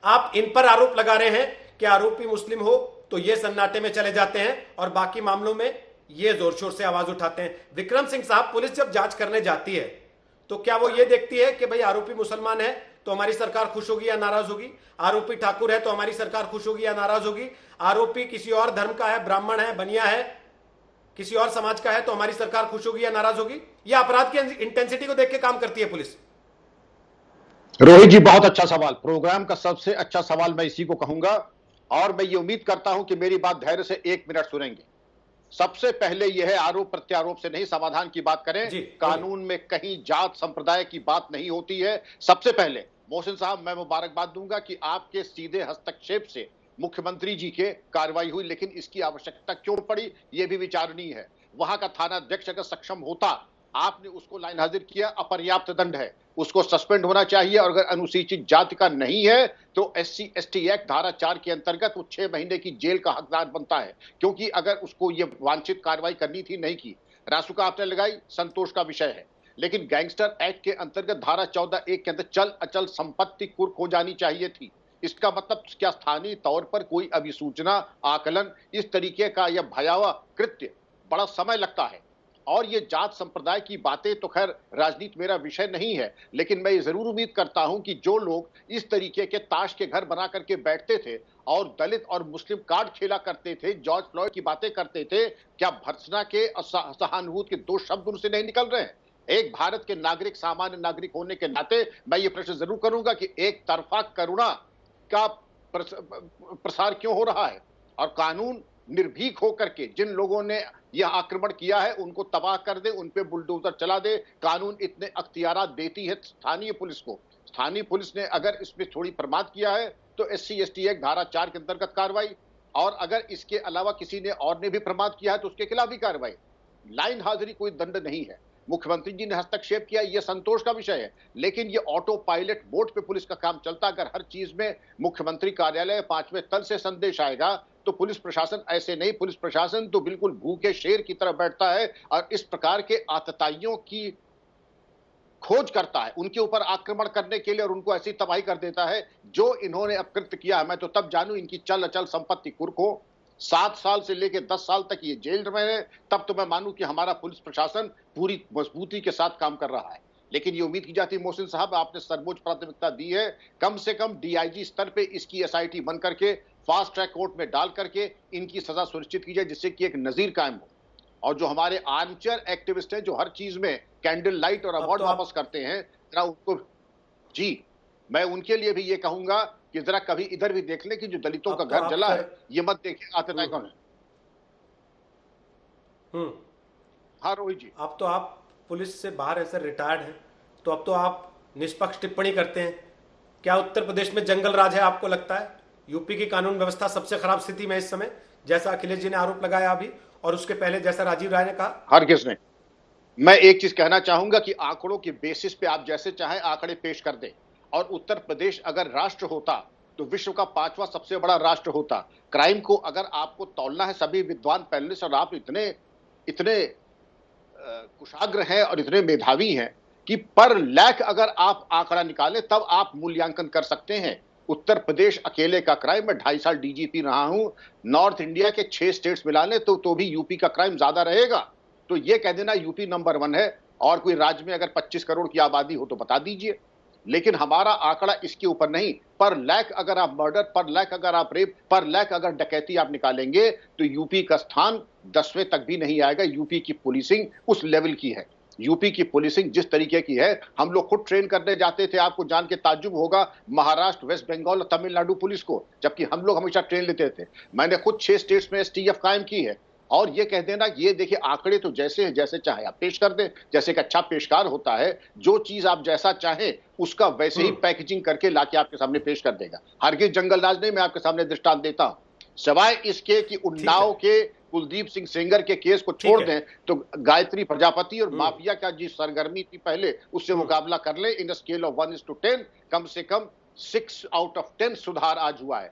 आप इन पर आरोप लगा रहे हैं कि आरोपी मुस्लिम हो तो ये सन्नाटे में चले जाते हैं और बाकी मामलों में ये जोर शोर से आवाज उठाते हैं। विक्रम सिंह साहब, पुलिस जब जांच करने जाती है तो क्या वो ये देखती है कि भाई आरोपी मुसलमान है तो हमारी सरकार खुश होगी या नाराज होगी? आरोपी ठाकुर है तो हमारी सरकार खुश होगी या नाराज होगी? आरोपी किसी और धर्म का है, ब्राह्मण है, बनिया है, किसी और समाज का है तो हमारी सरकार खुश होगी या नाराज होगी? या अपराध की इंटेंसिटी को देख के काम करती है पुलिस? रोहित जी, बहुत अच्छा सवाल, प्रोग्राम का सबसे अच्छा सवाल मैं इसी को कहूंगा। और मैं ये उम्मीद करता हूं कि मेरी बात धैर्य से 1 मिनट सुनेंगे। सबसे पहले यह है, आरोप प्रत्यारोप से नहीं, समाधान की बात करें। कानून में कहीं जात संप्रदाय की बात नहीं होती है। सबसे पहले मोहसिन साहब, मैं मुबारकबाद दूंगा कि आपके सीधे हस्तक्षेप से मुख्यमंत्री जी के कार्रवाई हुई, लेकिन इसकी आवश्यकता क्यों पड़ी यह भी विचारणीय है। वहां का थाना अध्यक्ष अगर सक्षम होता, आपने उसको लाइन हाजिर किया, अपर्याप्त दंड है, उसको सस्पेंड होना चाहिए। और अगर अनुसूचित जाति का नहीं है तो SC/ST एक्ट धारा 4 के अंतर्गत वो 6 महीने की जेल का हकदार बनता है, क्योंकि अगर उसको ये वांछित कार्रवाई करनी थी, नहीं की। रासुका आपने लगाई, संतोष का विषय है, लेकिन गैंगस्टर एक्ट के अंतर्गत धारा 14(1) के अंदर चल अचल संपत्ति कुर्क हो जानी चाहिए थी। इसका मतलब क्या स्थानीय तौर पर कोई अभिसूचना, आकलन, इस तरीके का यह भयावह कृत्य बड़ा समय लगता है। और ये जात संप्रदाय की बातें तो खैर राजनीति मेरा विषय नहीं है, लेकिन मैं जरूर उम्मीद करता हूं कि जो लोग इस तरीके के ताश के घर बना करके बैठते थे और दलित और मुस्लिम कार्ड खेला करते थे, जॉर्ज फ्लॉयड की बातें करते थे, क्या भर्त्सना के सहानुभूति के 2 शब्द उनसे नहीं निकल रहे हैं? एक भारत के नागरिक, सामान्य नागरिक होने के नाते मैं ये प्रश्न जरूर करूंगा कि एक तरफा करुणा का प्रसार क्यों हो रहा है? और कानून निर्भीक होकर के जिन लोगों ने यह आक्रमण किया है उनको तबाह कर दे, उन पे बुलडोजर चला दे। कानून इतने अख्तियारात देती है स्थानीय पुलिस को। स्थानीय पुलिस ने अगर इसमें थोड़ी प्रमाद किया है तो SC/ST एक्ट धारा 4 के अंतर्गत कार्रवाई, और अगर इसके अलावा किसी ने और ने भी प्रमाद किया है तो उसके खिलाफ भी कार्रवाई। लाइन हाजिरी कोई दंड नहीं है। मुख्यमंत्री जी ने हस्तक्षेप किया, यह संतोष का विषय है, लेकिन यह ऑटो पायलट मोड पे पुलिस का काम चलता। अगर हर चीज में मुख्यमंत्री कार्यालय 5वें तल से संदेश आएगा तो पुलिस प्रशासन ऐसे नहीं। पुलिस प्रशासन तो बिल्कुल भूखे शेर की तरह बैठता है और इस प्रकार के आतताइयों की खोज करता है, उनके ऊपर आक्रमण करने के लिए, और उनको ऐसी तबाही कर देता है जो इन्होंने अपकृत्य किया है। मैं तो तब जानू इनकी चल अचल संपत्ति कुर्क हो, 7 साल से लेकर 10 साल तक ये जेल में है, तब तो मैं मानूं कि हमारा पुलिस प्रशासन पूरी मजबूती के साथ काम कर रहा है। लेकिन ये उम्मीद की जाती है मोहसिन साहब, आपने सर्वोच्च प्राथमिकता दी है, कम से कम DIG स्तर पे इसकी SIT बन करके फास्ट ट्रैक कोर्ट में डाल करके इनकी सजा सुनिश्चित की जाए, जिससे कि एक नजीर कायम हो। और जो हमारे आर्मचेयर एक्टिविस्ट हैं जो हर चीज में कैंडल लाइट और अवार्ड वापस करते हैं, जरा उनको, जी, मैं उनके लिए भी ये कहूंगा कि जरा कभी इधर भी देख लें कि जो दलितों का घर जला है, ये मत देखें आतताई कौन है। हाँ रोहित जी, अब तो आप पुलिस से बाहर ऐसे रिटायर्ड हैं, तो अब तो आप निष्पक्ष टिप्पणी करते हैं। क्या उत्तर प्रदेश में जंगल राज है आपको लगता है? यूपी की कानून व्यवस्था सबसे खराब स्थिति में इस समय, जैसा अखिलेश जी ने आरोप लगाया अभी, और उसके पहले जैसा राजीव राय ने कहा। हर किसने, मैं एक चीज कहना चाहूंगा कि आंकड़ों के बेसिस पे आप जैसे चाहें आंकड़े पेश कर दें, और उत्तर प्रदेश अगर राष्ट्र होता तो विश्व का 5वां सबसे बड़ा राष्ट्र होता। क्राइम को अगर आपको तौलना है, सभी विद्वान पैनलिस्ट और आप इतने इतने कुशाग्र हैं और इतने मेधावी हैं कि पर लाख अगर आप आंकड़ा निकालें तब आप मूल्यांकन कर सकते हैं। उत्तर प्रदेश अकेले का क्राइम, मैं 2.5 साल DGP रहा हूं, नॉर्थ इंडिया के 6 स्टेट्स मिला लें तो भी यूपी का क्राइम ज्यादा रहेगा। तो ये कह देना यूपी नंबर 1 है, और कोई राज्य में अगर 25 करोड़ की आबादी हो तो बता दीजिए। लेकिन हमारा आंकड़ा इसके ऊपर नहीं, पर लाख अगर आप मर्डर, पर लाख अगर आप रेप, पर लाख अगर डकैती आप निकालेंगे तो यूपी का स्थान 10वें तक भी नहीं आएगा। यूपी की पुलिसिंग उस लेवल की है। यूपी की पुलिसिंग जिस तरीके की है, हम लोग खुद ट्रेन करने जाते थे, आपको जान के ताज्जुब होगा, महाराष्ट्र, वेस्ट बंगाल और तमिलनाडु पुलिस को, जबकि हम लोग हमेशा ट्रेन लेते थे। मैंने खुद 6 स्टेट्स में STF कायम की है। और ये कह देना, ये देखिए आंकड़े तो जैसे हैं, जैसे चाहे आप पेश कर दें, जैसे एक अच्छा पेशकार होता है, जो चीज आप जैसा चाहें उसका वैसे ही पैकेजिंग करके लाके आपके सामने पेश कर देगा। हरगिज जंगल राज नहीं, मैं आपके सामने दृष्टांत देता हूं, सिवाय इसके कि उन्नाव के कुलदीप सिंह सेंगर के केस को छोड़ दें तो गायत्री प्रजापति और माफिया का जी सरगर्मी थी पहले, उससे मुकाबला कर ले। इन स्केल ऑफ 1:10 कम से कम 6 आउट ऑफ 10 सुधार आज हुआ है।